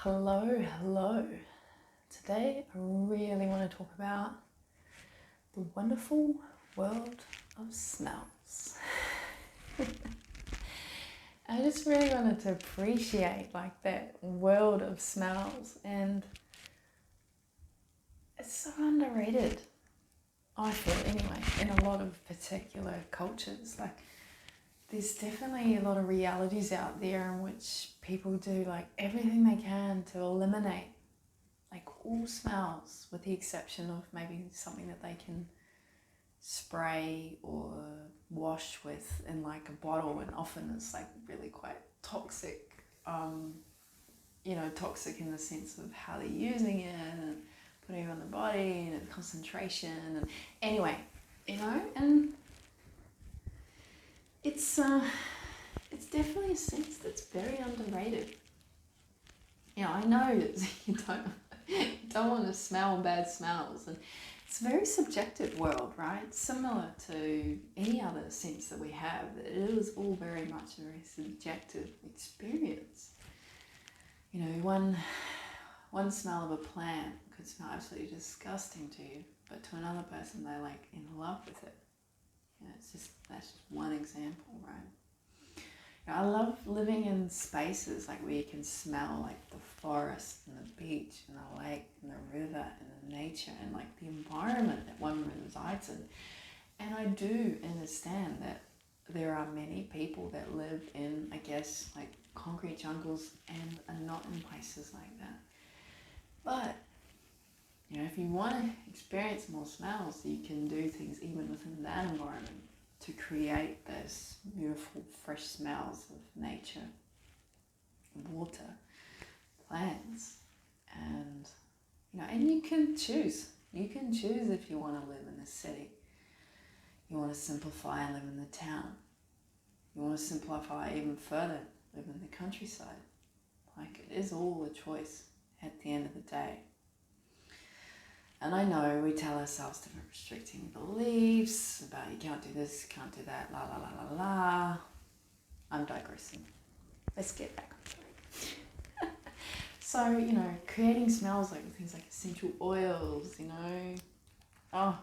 Hello. Today I really want to talk about the wonderful world of smells. I just really wanted to appreciate that world of smells, and it's so underrated, I feel anyway, in a lot of particular cultures. There's definitely a lot of realities out there in which people do everything they can to eliminate all smells, with the exception of maybe something that they can spray or wash with in a bottle, and often it's really quite toxic. Toxic in the sense of how they're using it and putting it on the body and the concentration, and anyway, and it's definitely a sense that's very underrated. I know that you don't want to smell bad smells, and it's a very subjective world, right? Similar to any other sense that we have. It is all very much a very subjective experience. One smell of a plant could smell absolutely disgusting to you, but to another person they're in love with it. That's just one example, right? I love living in spaces where you can smell the forest and the beach and the lake and the river and the nature and the environment that one resides in. And I do understand that there are many people that live in, concrete jungles and are not in places like that. But if you want to experience more smells, you can do things even within that environment to create those beautiful fresh smells of nature, water, plants, and you can choose. You can choose if you want to live in the city. You want to simplify and live in the town. You want to simplify even further, live in the countryside. It is all a choice at the end of the day. And I know we tell ourselves different restricting beliefs about you can't do this, you can't do that, la la la la la. I'm digressing. Let's get back on track. So, creating smells with things like essential oils, Oh,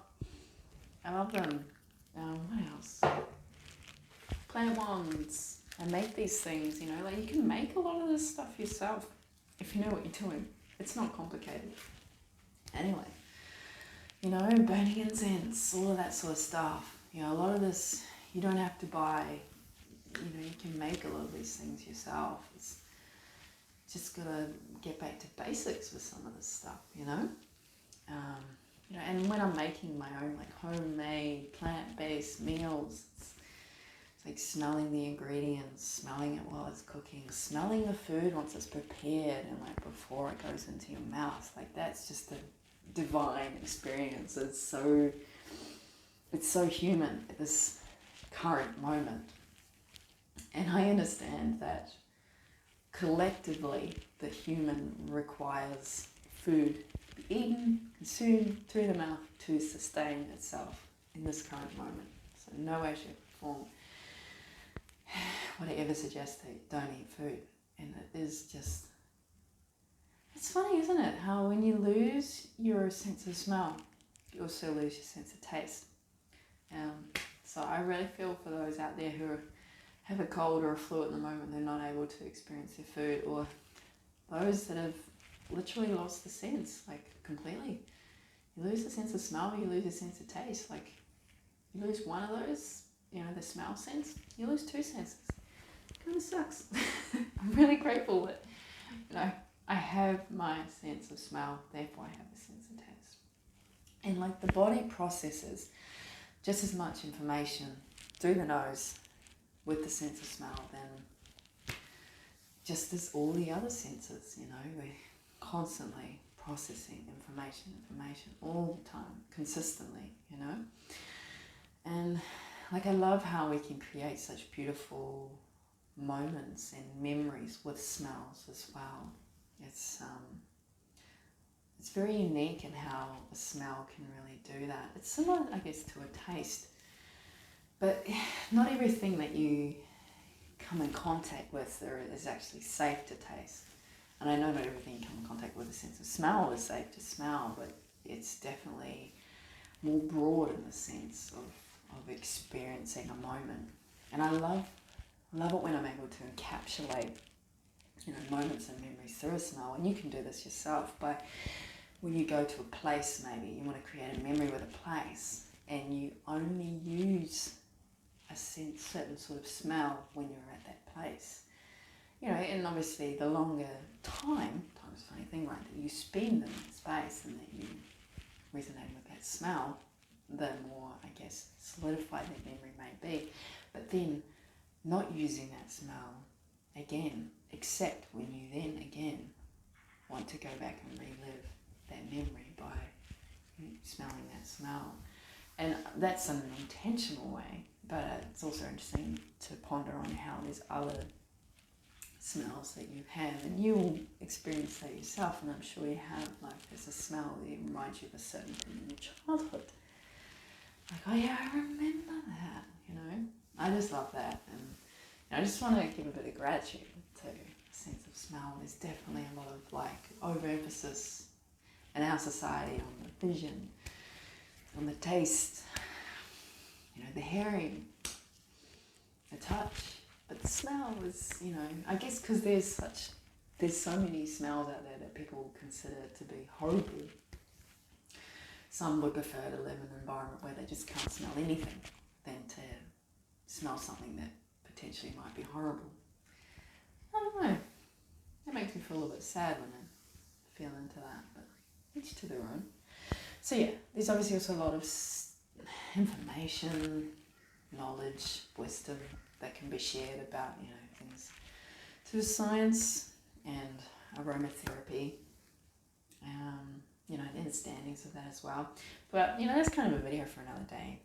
I love them. What else? Plant wands. I make these things, you can make a lot of this stuff yourself if you know what you're doing. It's not complicated. Anyway. Burning incense, all of that sort of stuff. A lot of this you don't have to buy. You can make a lot of these things yourself. It's just gotta get back to basics with some of this stuff, And when I'm making my own homemade plant-based meals, it's smelling the ingredients, smelling it while it's cooking, smelling the food once it's prepared, and before it goes into your mouth. That's just a divine experience. It's so human at this current moment. And I understand that collectively the human requires food to be eaten, consumed through the mouth to sustain itself in this current moment. So no way, shape or form would I ever suggest that you don't eat food. And it is just, it's funny, isn't it? How when you lose your sense of smell, you also lose your sense of taste. So I really feel for those out there who have a cold or a flu at the moment, they're not able to experience their food, or those that have literally lost the sense, completely. You lose the sense of smell, you lose the sense of taste. You lose one of those, the smell sense, you lose two senses. It kind of sucks. I'm really grateful that, I have my sense of smell, therefore I have a sense of taste. And the body processes just as much information through the nose with the sense of smell than just as all the other senses, we're constantly processing information all the time, consistently, And I love how we can create such beautiful moments and memories with smells as well. It's very unique in how a smell can really do that. It's similar, I guess, to a taste, but not everything that you come in contact with is actually safe to taste. And I know not everything you come in contact with a sense of smell is safe to smell, but it's definitely more broad in the sense of experiencing a moment. And I love it when I'm able to encapsulate, moments and memories through a smell. And you can do this yourself by, when you go to a place, maybe you want to create a memory with a place, and you only use a certain sort of smell when you're at that place. And obviously the longer time's a funny thing, right, that you spend in that space and that you resonate with that smell, the more, I guess, solidified that memory may be. But then not using that smell again, except when you then again want to go back and relive that memory by smelling that smell. And that's an intentional way, but it's also interesting to ponder on how there's other smells that you have, and you'll experience that yourself, and I'm sure you have, like there's a smell that reminds you of a certain thing in your childhood. Like, oh yeah, I remember that, I just love that. And I just want to give a bit of gratitude to a sense of smell. There's definitely a lot of like overemphasis in our society on the vision, on the taste, the hearing, the touch, but the smell is, I guess because there's so many smells out there that people consider to be horrible. Some would prefer to live in an environment where they just can't smell anything than to smell something that potentially might be horrible. I don't know. That makes me feel a little bit sad when I feel into that, but each to their own. So yeah, there's obviously also a lot of information, knowledge, wisdom that can be shared about, things to science and aromatherapy, the understandings of that as well. But, that's kind of a video for another day.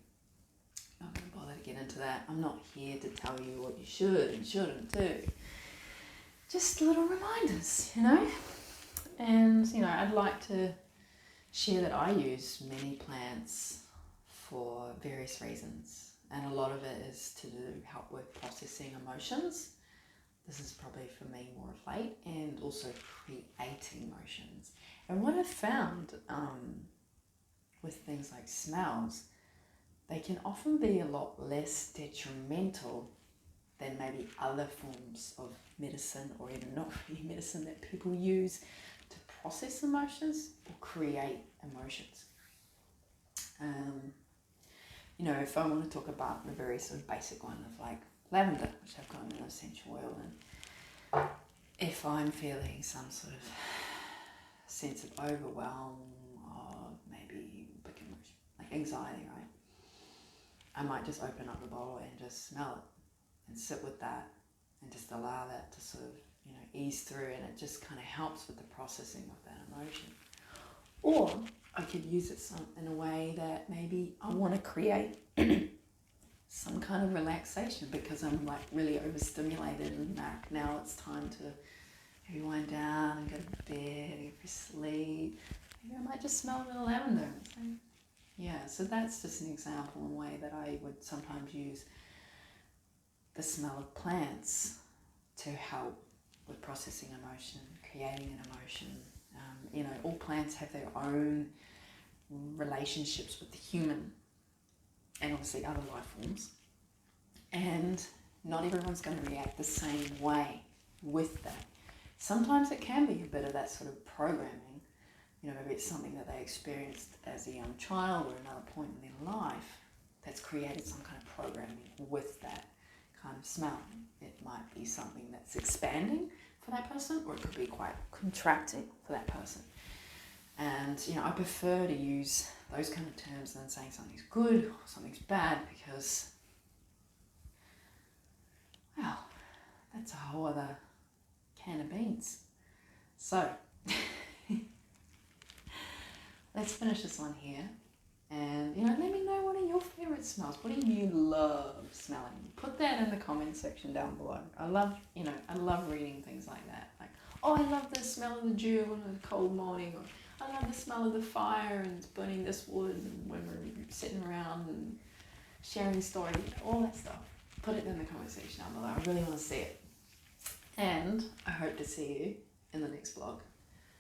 I'm not going to bother to get into that. I'm not here to tell you what you should and shouldn't do. Just little reminders, And, I'd like to share that I use many plants for various reasons. And a lot of it is to help with processing emotions. This is probably for me more of late, and also creating emotions. And what I've found with things like smells, they can often be a lot less detrimental than maybe other forms of medicine, or even not really medicine, that people use to process emotions or create emotions. If I want to talk about the very sort of basic one of like lavender, which I've got in an essential oil, and if I'm feeling some sort of sense of overwhelm or maybe big emotion, like anxiety, right? I might just open up the bottle and just smell it and sit with that and just allow that to sort of, ease through, and it just kind of helps with the processing of that emotion. Or I could use it in a way that maybe I want to create some kind of relaxation because I'm like really overstimulated, and now it's time to maybe wind down and go to bed and go for sleep. Maybe I might just smell a little lavender. So that's just an example in a way that I would sometimes use the smell of plants to help with processing emotion, creating an emotion. All plants have their own relationships with the human and obviously other life forms. And not everyone's going to react the same way with that. Sometimes it can be a bit of that sort of programming. Maybe it's something that they experienced as a young child or another point in their life that's created some kind of programming with that kind of smell. It might be something that's expanding for that person, or it could be quite contracting for that person. And, I prefer to use those kind of terms than saying something's good or something's bad, because, well, that's a whole other can of beans. So, let's finish this one here. And, let me know what are your favourite smells. What do you love smelling? Put that in the comment section down below. I love reading things like that. Like, oh, I love the smell of the dew on a cold morning. Or I love the smell of the fire and burning this wood, and when we're sitting around and sharing stories, all that stuff. Put it in the comment section down below. I really want to see it. And I hope to see you in the next blog.